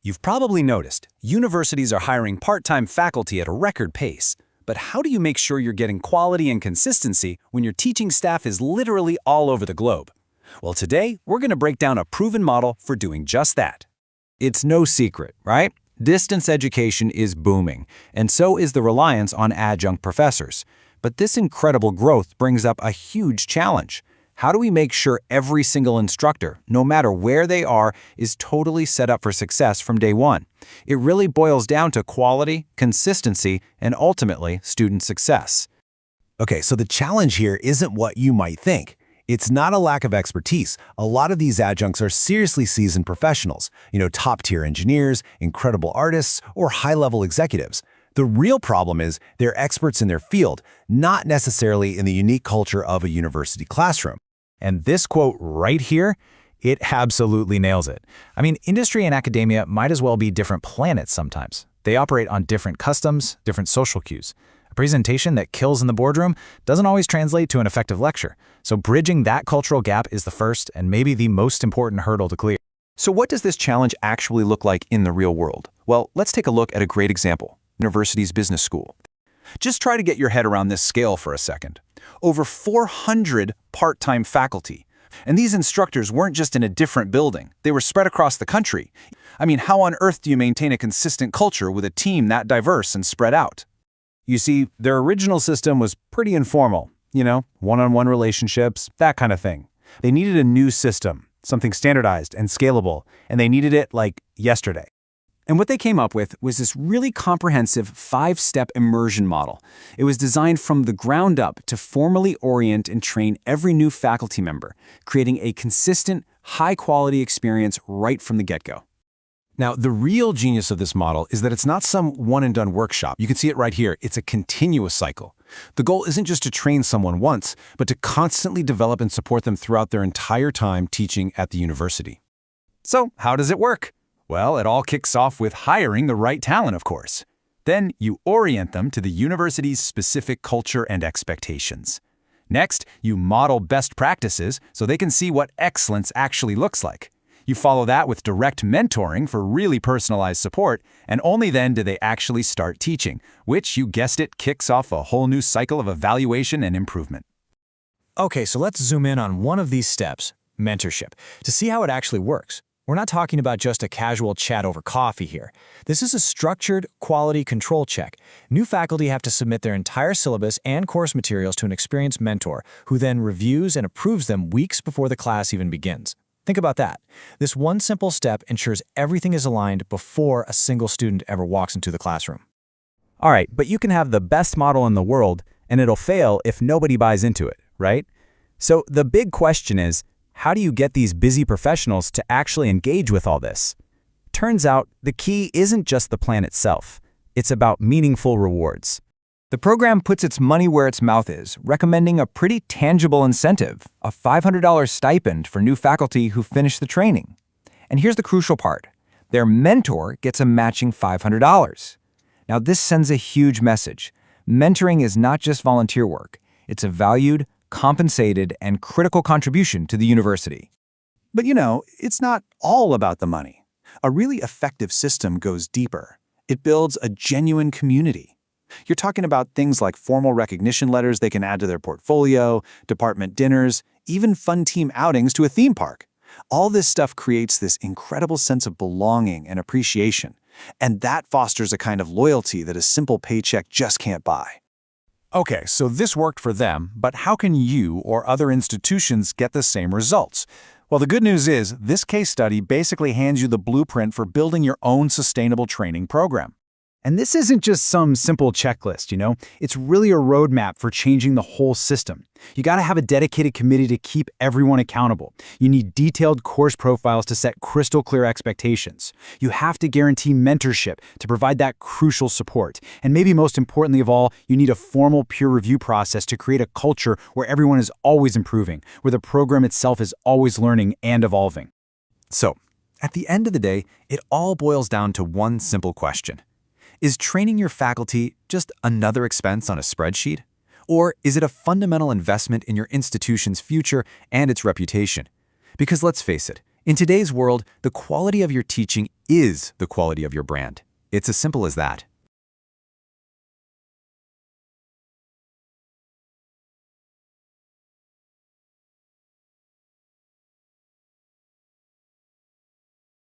You've probably noticed, universities are hiring part-time faculty at a record pace. But how do you make sure you're getting quality and consistency when your teaching staff is literally all over the globe? Well, today, we're going to break down a proven model for doing just that. It's no secret, right? Distance education is booming, and so is the reliance on adjunct professors. But this incredible growth brings up a huge challenge. How do we make sure every single instructor, no matter where they are, is totally set up for success from day one? It really boils down to quality, consistency, and ultimately, student success. Okay, so the challenge here isn't what you might think. It's not a lack of expertise. A lot of these adjuncts are seriously seasoned professionals, top-tier engineers, incredible artists, or high-level executives. The real problem is they're experts in their field, not necessarily in the unique culture of a university classroom. And this quote right here, it absolutely nails it. I mean, industry and academia might as well be different planets sometimes. They operate on different customs, different social cues. A presentation that kills in the boardroom doesn't always translate to an effective lecture. So bridging that cultural gap is the first and maybe the most important hurdle to clear. So what does this challenge actually look like in the real world? Well, let's take a look at a great example, university's business school. Just try to get your head around this scale for a second. Over 400 part-time faculty. And these instructors weren't just in a different building. They were spread across the country. I mean, how on earth do you maintain a consistent culture with a team that diverse and spread out? You see, their original system was pretty informal. One-on-one relationships, that kind of thing. They needed a new system, something standardized and scalable, and they needed it like yesterday. And what they came up with was this really comprehensive 5-step immersion model. It was designed from the ground up to formally orient and train every new faculty member, creating a consistent, high-quality experience right from the get-go. Now, the real genius of this model is that it's not some one-and-done workshop. You can see it right here. It's a continuous cycle. The goal isn't just to train someone once, but to constantly develop and support them throughout their entire time teaching at the university. So, how does it work? Well, it all kicks off with hiring the right talent, of course. Then you orient them to the university's specific culture and expectations. Next, you model best practices so they can see what excellence actually looks like. You follow that with direct mentoring for really personalized support, and only then do they actually start teaching, which, you guessed it, kicks off a whole new cycle of evaluation and improvement. Okay, so let's zoom in on one of these steps, mentorship, to see how it actually works. We're not talking about just a casual chat over coffee here. This is a structured quality control check. New faculty have to submit their entire syllabus and course materials to an experienced mentor, who then reviews and approves them weeks before the class even begins. Think about that. This one simple step ensures everything is aligned before a single student ever walks into the classroom. All right, but you can have the best model in the world, and it'll fail if nobody buys into it, right? So the big question is, how do you get these busy professionals to actually engage with all this? Turns out, the key isn't just the plan itself. It's about meaningful rewards. The program puts its money where its mouth is, recommending a pretty tangible incentive, a $500 stipend for new faculty who finish the training. And here's the crucial part. Their mentor gets a matching $500. Now, this sends a huge message. Mentoring is not just volunteer work. It's a valued, compensated, and critical contribution to the university. But it's not all about the money. A really effective system goes deeper. It builds a genuine community. You're talking about things like formal recognition letters they can add to their portfolio, department dinners, even fun team outings to a theme park. All this stuff creates this incredible sense of belonging and appreciation, and that fosters a kind of loyalty that a simple paycheck just can't buy. Okay, so this worked for them, but how can you or other institutions get the same results? Well, the good news is this case study basically hands you the blueprint for building your own sustainable training program. And this isn't just some simple checklist, It's really a roadmap for changing the whole system. You got to have a dedicated committee to keep everyone accountable. You need detailed course profiles to set crystal clear expectations. You have to guarantee mentorship to provide that crucial support. And maybe most importantly of all, you need a formal peer review process to create a culture where everyone is always improving, where the program itself is always learning and evolving. So, at the end of the day, it all boils down to one simple question. Is training your faculty just another expense on a spreadsheet? Or is it a fundamental investment in your institution's future and its reputation? Because let's face it, in today's world, the quality of your teaching is the quality of your brand. It's as simple as that.